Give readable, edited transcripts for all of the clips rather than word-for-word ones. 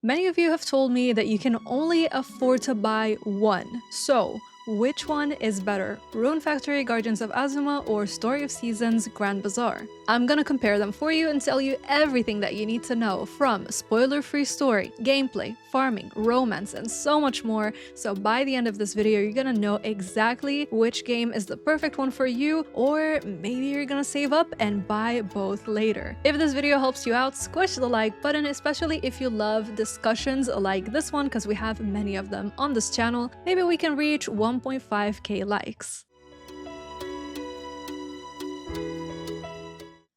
Many of you have told me that you can only afford to buy one. So, which one is better? Rune Factory Guardians of Azuma or Story of Seasons Grand Bazaar? I'm gonna compare them for you and tell you everything that you need to know from spoiler-free story, gameplay, farming, romance, and so much more. So by the end of this video, you're gonna know exactly which game is the perfect one for you, or maybe you're gonna save up and buy both later. If this video helps you out, squish the like button, especially if you love discussions like this one, because we have many of them on this channel. Maybe we can reach 1.5k likes.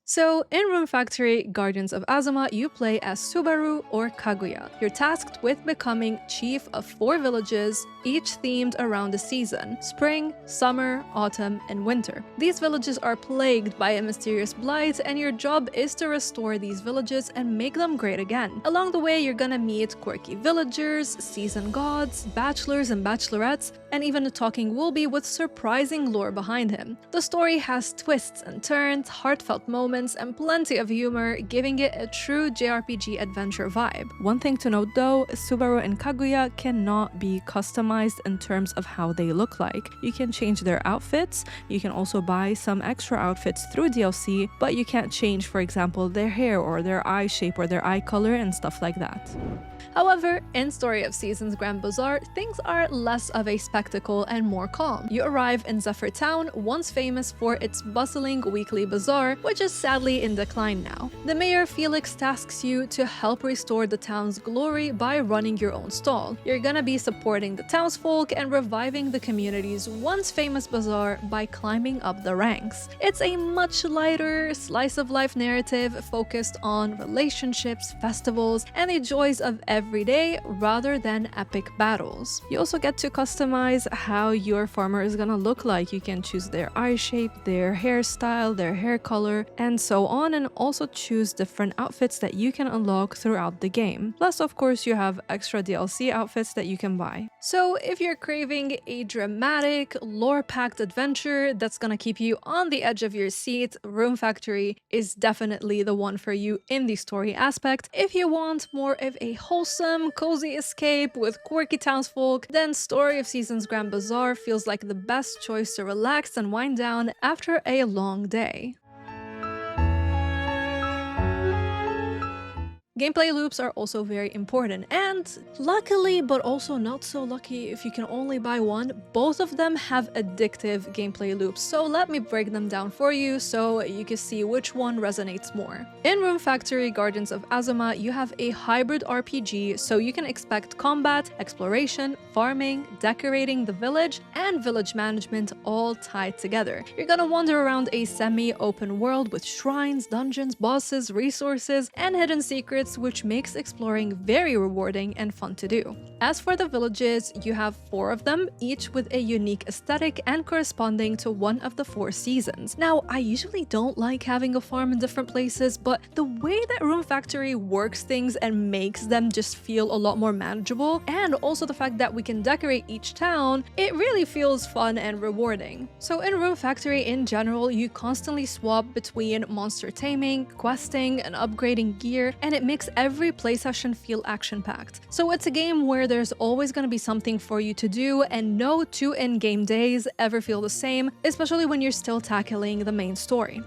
So, in Rune Factory Guardians of Azuma, you play as Subaru or Kaguya. You're tasked with becoming chief of 4 villages, each themed around the season: spring, summer, autumn, and winter. These villages are plagued by a mysterious blight, and your job is to restore these villages and make them great again. Along the way, you're gonna meet quirky villagers, season gods, bachelors and bachelorettes, and even a talking Woolby with surprising lore behind him. The story has twists and turns, heartfelt moments, and plenty of humor, giving it a true JRPG adventure vibe. One thing to note though, Subaru and Kaguya cannot be customized in terms of how they look like. You can change their outfits, you can also buy some extra outfits through DLC, but you can't change, for example, their hair or their eye shape or their eye color and stuff like that. However, in Story of Seasons Grand Bazaar, things are less of a spectacle and more calm. You arrive in Zephyr Town, once famous for its bustling weekly bazaar, which is sadly in decline now. The mayor Felix tasks you to help restore the town's glory by running your own stall. You're gonna be supporting the townsfolk and reviving the community's once famous bazaar by climbing up the ranks. It's a much lighter, slice-of-life narrative focused on relationships, festivals, and the joys of every day rather than epic battles. You also get to customize how your farmer is gonna look like. You can choose their eye shape, their hairstyle, their hair color, and so on, and also choose different outfits that you can unlock throughout the game. Plus, of course, you have extra DLC outfits that you can buy. So if you're craving a dramatic, lore-packed adventure that's gonna keep you on the edge of your seat, Rune Factory is definitely the one for you in the story aspect. If you want more of a wholesome, cozy escape with quirky townsfolk, then Story of Seasons Grand Bazaar feels like the best choice to relax and wind down after a long day. Gameplay loops are also very important, and luckily, but also not so lucky if you can only buy one, both of them have addictive gameplay loops. So let me break them down for you so you can see which one resonates more. In Rune Factory Guardians of Azuma, you have a hybrid RPG, so you can expect combat, exploration, farming, decorating the village, and village management all tied together. You're gonna wander around a semi-open world with shrines, dungeons, bosses, resources, and hidden secrets, which makes exploring very rewarding and fun to do. As for the villages, you have 4 of them, each with a unique aesthetic and corresponding to one of the 4 seasons. Now, I usually don't like having a farm in different places, but the way that Rune Factory works things and makes them just feel a lot more manageable, and also the fact that we can decorate each town, it really feels fun and rewarding. So in Rune Factory in general, you constantly swap between monster taming, questing, and upgrading gear, and it makes every play session feel action-packed. So it's a game where there's always going to be something for you to do, and no 2 in-game days ever feel the same, especially when you're still tackling the main story.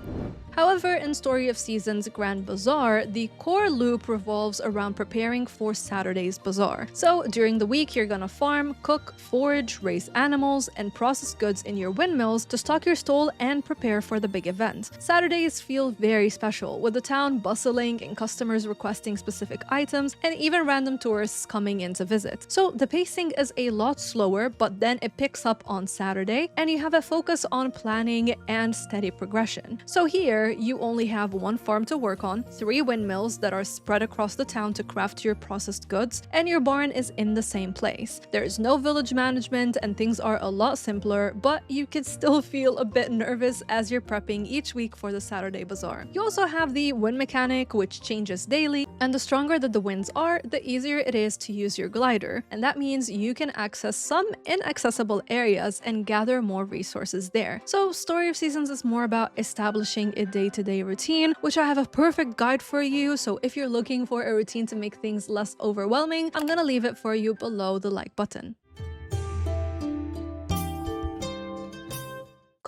However, in Story of Seasons Grand Bazaar, the core loop revolves around preparing for Saturday's bazaar. So during the week, you're gonna farm, cook, forage, raise animals, and process goods in your windmills to stock your stall and prepare for the big event. Saturdays feel very special, with the town bustling and customers requesting specific items, and even random tourists coming in to visit. So the pacing is a lot slower, but then it picks up on Saturday, and you have a focus on planning and steady progression. So here, you only have 1 farm to work on, 3 windmills that are spread across the town to craft your processed goods, and your barn is in the same place. There is no village management and things are a lot simpler, but you can still feel a bit nervous as you're prepping each week for the Saturday bazaar. You also have the wind mechanic, which changes daily, and the stronger that the winds are, the easier it is to use your glider, and that means you can access some inaccessible areas and gather more resources there. So Story of Seasons is more about establishing a day-to-day routine, which I have a perfect guide for you. So if you're looking for a routine to make things less overwhelming, I'm gonna leave it for you below the like button.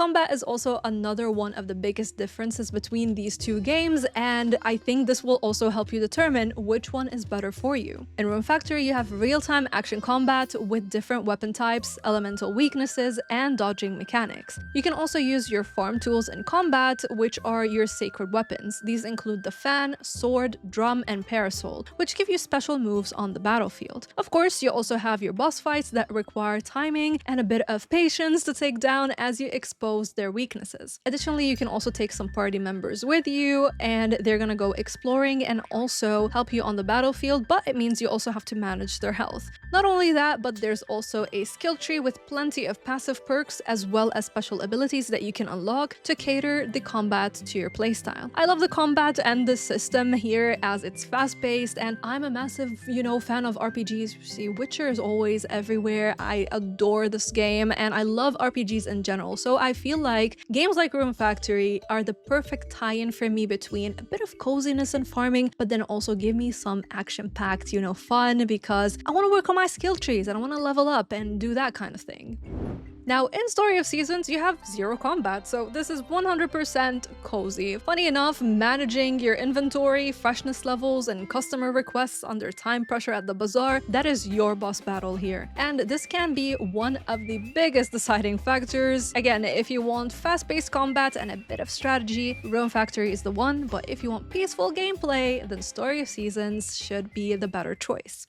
Combat is also another one of the biggest differences between these two games, and I think this will also help you determine which one is better for you. In Rune Factory, you have real-time action combat with different weapon types, elemental weaknesses, and dodging mechanics. You can also use your farm tools in combat, which are your sacred weapons. These include the fan, sword, drum, and parasol, which give you special moves on the battlefield. Of course, you also have your boss fights that require timing and a bit of patience to take down as you expose their weaknesses. Additionally, you can also take some party members with you, and they're gonna go exploring and also help you on the battlefield, but it means you also have to manage their health. Not only that, but there's also a skill tree with plenty of passive perks as well as special abilities that you can unlock to cater the combat to your playstyle. I love the combat and the system here as it's fast-paced, and I'm a massive, fan of RPGs. You see, Witcher is always everywhere. I adore this game, and I love RPGs in general, so I feel like games like Rune Factory are the perfect tie-in for me between a bit of coziness and farming, but then also give me some action-packed, fun, because I want to work on my skill trees and I want to level up and do that kind of thing. Now, in Story of Seasons, you have zero combat, so this is 100% cozy. Funny enough, managing your inventory, freshness levels, and customer requests under time pressure at the bazaar, that is your boss battle here. And this can be one of the biggest deciding factors. Again, if you want fast-paced combat and a bit of strategy, Rune Factory is the one, but if you want peaceful gameplay, then Story of Seasons should be the better choice.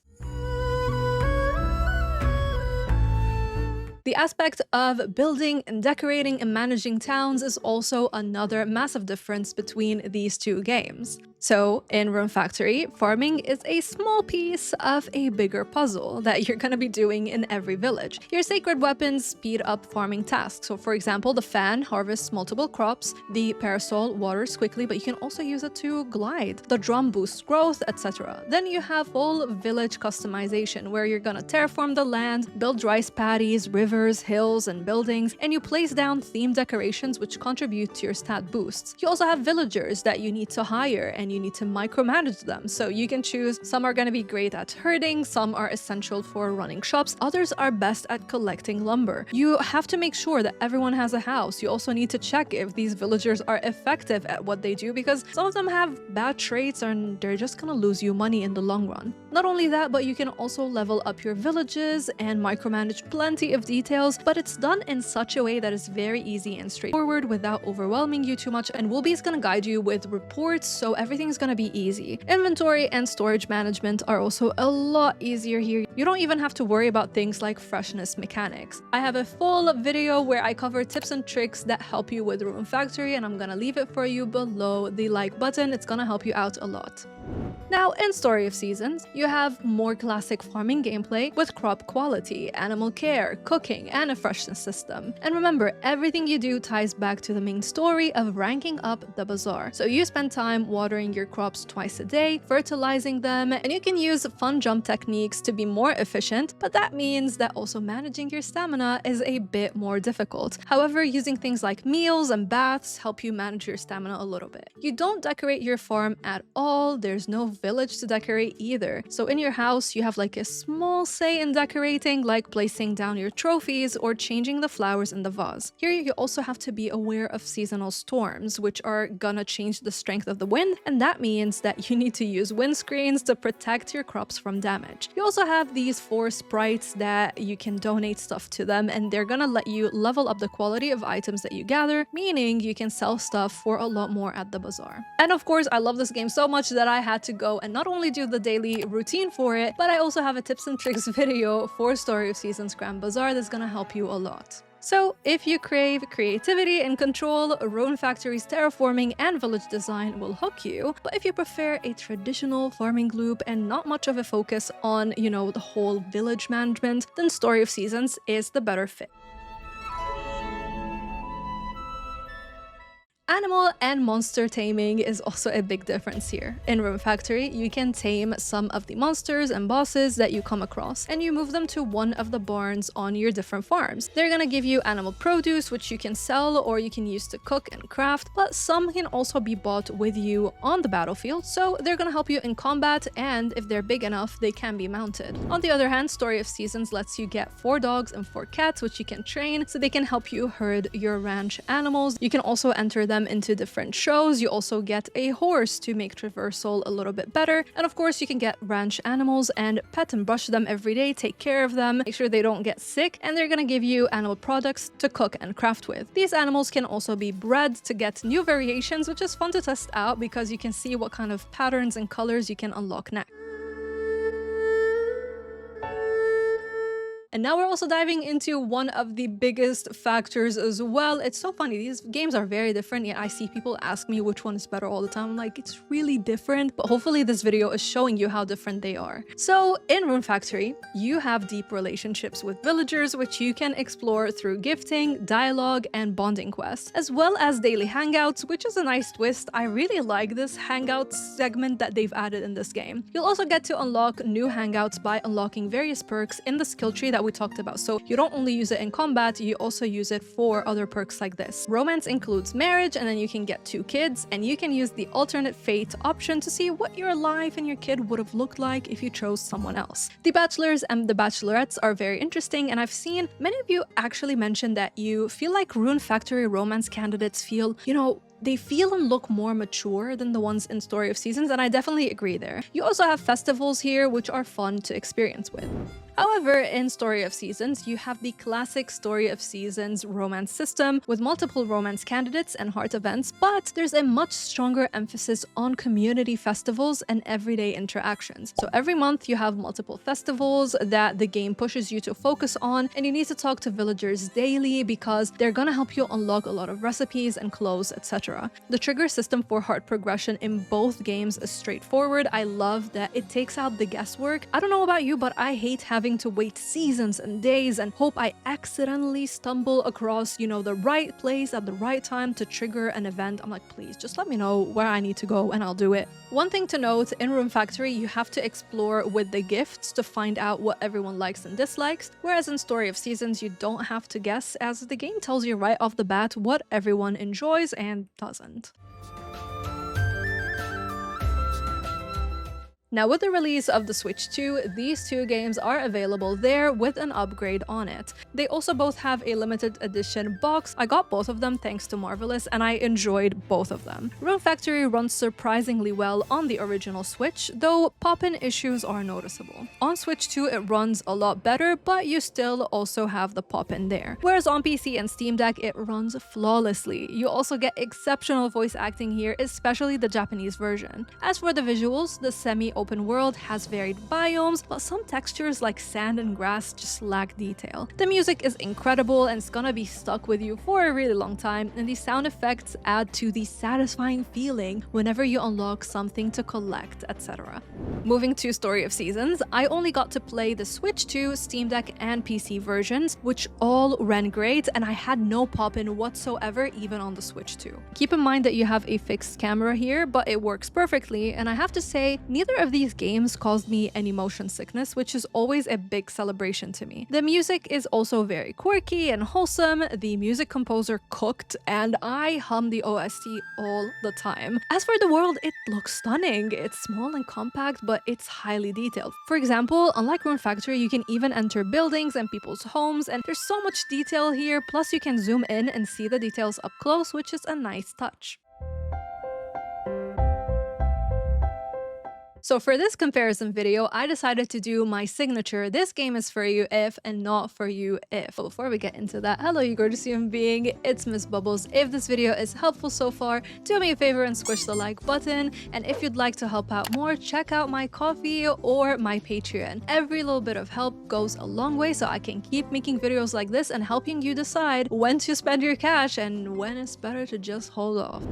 The aspect of building and decorating and managing towns is also another massive difference between these two games. So, in Rune Factory, farming is a small piece of a bigger puzzle that you're gonna be doing in every village. Your sacred weapons speed up farming tasks. So, for example, the fan harvests multiple crops, the parasol waters quickly, but you can also use it to glide. The drum boosts growth, etc. Then you have full village customization, where you're gonna terraform the land, build rice paddies, rivers, hills, and buildings, and you place down theme decorations which contribute to your stat boosts. You also have villagers that you need to hire, and you need to micromanage them. So you can choose, some are going to be great at herding, some are essential for running shops, others are best at collecting lumber. You have to make sure that everyone has a house. You also need to check if these villagers are effective at what they do, because some of them have bad traits and they're just gonna lose you money in the long run. Not only that, but you can also level up your villages and micromanage plenty of details, but it's done in such a way that is very easy and straightforward without overwhelming you too much, and Wooby is gonna guide you with reports, so everything's gonna be easy. Inventory and storage management are also a lot easier here. You don't even have to worry about things like freshness mechanics. I have a full video where I cover tips and tricks that help you with Rune Factory, and I'm gonna leave it for you below the like button. It's gonna help you out a lot. Now, in Story of Seasons, you have more classic farming gameplay with crop quality, animal care, cooking, and a freshness system. And remember, everything you do ties back to the main story of ranking up the bazaar. So you spend time watering your crops twice a day, fertilizing them, and you can use fun jump techniques to be more efficient, but that means that also managing your stamina is a bit more difficult. However, using things like meals and baths help you manage your stamina a little bit. You don't decorate your farm at all. There's no village to decorate either. So in your house, you have like a small say in decorating, like placing down your trophies or changing the flowers in the vase. Here you also have to be aware of seasonal storms, which are gonna change the strength of the wind, and that means that you need to use windscreens to protect your crops from damage. You also have these 4 sprites that you can donate stuff to them, and they're gonna let you level up the quality of items that you gather, meaning you can sell stuff for a lot more at the bazaar. And of course, I love this game so much that I had to go and not only do the daily routine for it, but I also have a tips and tricks video for Story of Seasons Grand Bazaar that's gonna help you a lot. So, if you crave creativity and control, Rune Factory's terraforming and village design will hook you, but if you prefer a traditional farming loop and not much of a focus on, the whole village management, then Story of Seasons is the better fit. Animal and monster taming is also a big difference here. In Rune Factory, you can tame some of the monsters and bosses that you come across, and you move them to one of the barns on your different farms. They're gonna give you animal produce, which you can sell or you can use to cook and craft, but some can also be bought with you on the battlefield, so they're gonna help you in combat, and if they're big enough, they can be mounted. On the other hand, Story of Seasons lets you get 4 dogs and 4 cats, which you can train, so they can help you herd your ranch animals. You can also enter them into different shows. You also get a horse to make traversal a little bit better. And of course, you can get ranch animals and pet and brush them every day, take care of them, make sure they don't get sick, and they're gonna give you animal products to cook and craft with. These animals can also be bred to get new variations, which is fun to test out because you can see what kind of patterns and colors you can unlock next. And now we're also diving into one of the biggest factors as well. It's so funny, these games are very different, yet I see people ask me which one is better all the time. I'm like, it's really different, but hopefully this video is showing you how different they are. So in Rune Factory, you have deep relationships with villagers, which you can explore through gifting, dialogue, and bonding quests, as well as daily hangouts, which is a nice twist. I really like this hangouts segment that they've added in this game. You'll also get to unlock new hangouts by unlocking various perks in the skill tree that we talked about. So you don't only use it in combat, you also use it for other perks like this. Romance includes marriage, and then you can get 2 kids, and you can use the alternate fate option to see what your life and your kid would have looked like if you chose someone else. The bachelors and the bachelorettes are very interesting, and I've seen many of you actually mention that you feel like Rune Factory romance candidates feel, they feel and look more mature than the ones in Story of Seasons, and I definitely agree there. You also have festivals here, which are fun to experience with. However, in Story of Seasons, you have the classic Story of Seasons romance system with multiple romance candidates and heart events, but there's a much stronger emphasis on community festivals and everyday interactions. So every month you have multiple festivals that the game pushes you to focus on, and you need to talk to villagers daily because they're gonna help you unlock a lot of recipes and clothes, etc. The trigger system for heart progression in both games is straightforward. I love that it takes out the guesswork. I don't know about you, but I hate having to wait seasons and days and hope I accidentally stumble across, the right place at the right time to trigger an event. I'm like, please, just let me know where I need to go and I'll do it. One thing to note, in Rune Factory, you have to explore with the gifts to find out what everyone likes and dislikes, whereas in Story of Seasons, you don't have to guess, as the game tells you right off the bat what everyone enjoys and doesn't. Now, with the release of the Switch 2, these 2 games are available there with an upgrade on it. They also both have a limited edition box. I got both of them thanks to Marvelous, and I enjoyed both of them. Rune Factory runs surprisingly well on the original Switch, though pop-in issues are noticeable. On Switch 2, it runs a lot better, but you still also have the pop-in there. Whereas on PC and Steam Deck, it runs flawlessly. You also get exceptional voice acting here, especially the Japanese version. As for the visuals, the semi-open world has varied biomes, but some textures like sand and grass just lack detail. The music is incredible and it's gonna be stuck with you for a really long time, and the sound effects add to the satisfying feeling whenever you unlock something to collect, etc. Moving to Story of Seasons, I only got to play the Switch 2, Steam Deck, and PC versions, which all ran great, and I had no pop-in whatsoever even on the Switch 2. Keep in mind that you have a fixed camera here, but it works perfectly, and I have to say, neither of these games caused me any motion sickness, which is always a big celebration to me. The music is also very quirky and wholesome, the music composer cooked, and I hum the OST all the time. As for the world, it looks stunning. It's small and compact, but it's highly detailed. For example, unlike Rune Factory, you can even enter buildings and people's homes, and there's so much detail here, plus you can zoom in and see the details up close, which is a nice touch. So for this comparison video, I decided to do my signature "this game is for you if" and "not for you if." But before we get into that, hello you gorgeous human being, it's Miss Bubbles. If this video is helpful so far, do me a favor and squish the like button. And if you'd like to help out more, check out my Ko-fi or my Patreon. Every little bit of help goes a long way, so I can keep making videos like this and helping you decide when to spend your cash and when it's better to just hold off.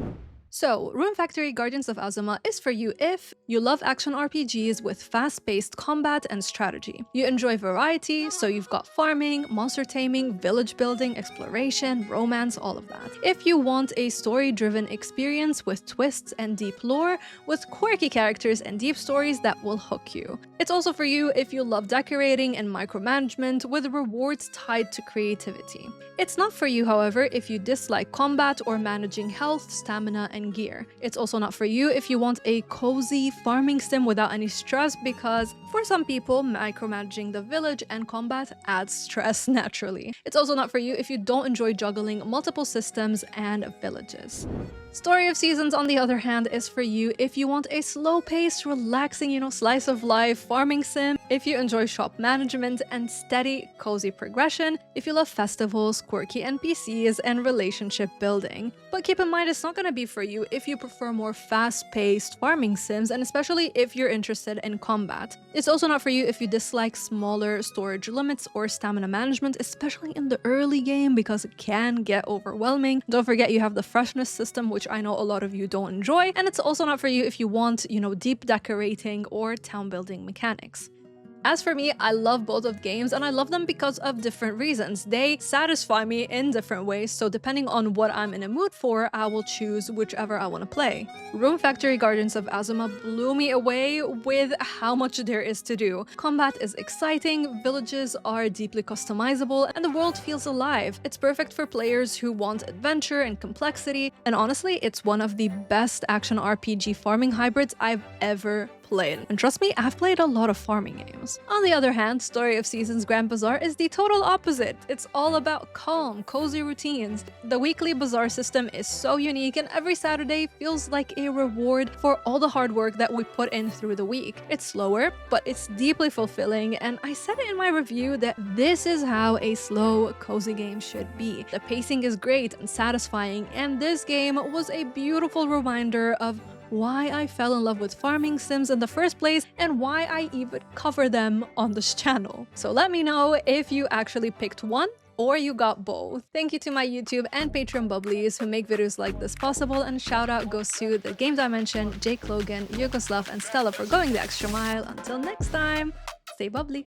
So, Rune Factory Guardians of Azuma is for you if you love action RPGs with fast-paced combat and strategy. You enjoy variety, so you've got farming, monster taming, village building, exploration, romance, all of that. If you want a story-driven experience with twists and deep lore, with quirky characters and deep stories that will hook you. It's also for you if you love decorating and micromanagement with rewards tied to creativity. It's not for you, however, if you dislike combat or managing health, stamina, and gear. It's also not for you if you want a cozy farming sim without any stress, because for some people, micromanaging the village and combat adds stress naturally. It's also not for you if you don't enjoy juggling multiple systems and villages. Story of Seasons, on the other hand, is for you if you want a slow-paced, relaxing, slice of life farming sim, if you enjoy shop management and steady, cozy progression, if you love festivals, quirky NPCs, and relationship building. But keep in mind, it's not going to be for you if you prefer more fast-paced farming sims, and especially if you're interested in combat. It's also not for you if you dislike smaller storage limits or stamina management, especially in the early game, because it can get overwhelming. Don't forget you have the freshness system, which I know a lot of you don't enjoy, and it's also not for you if you want, deep decorating or town building mechanics. As for me, I love both of the games, and I love them because of different reasons. They satisfy me in different ways, so depending on what I'm in a mood for, I will choose whichever I want to play. Rune Factory Guardians of Azuma blew me away with how much there is to do. Combat is exciting, villages are deeply customizable, and the world feels alive. It's perfect for players who want adventure and complexity, and honestly, it's one of the best action RPG farming hybrids I've ever played. And trust me, I've played a lot of farming games. On the other hand, Story of Seasons Grand Bazaar is the total opposite. It's all about calm, cozy routines. The weekly bazaar system is so unique, and every Saturday feels like a reward for all the hard work that we put in through the week. It's slower, but it's deeply fulfilling, and I said it in my review that this is how a slow, cozy game should be. The pacing is great and satisfying, and this game was a beautiful reminder of why I fell in love with farming sims in the first place and why I even cover them on this channel. So let me know if you actually picked one or you got both. Thank you to my YouTube and Patreon bubblies who make videos like this possible, and shout out goes to The Game Dimension, Jake Logan, Yugoslav, and Stella for going the extra mile. Until next time, stay bubbly!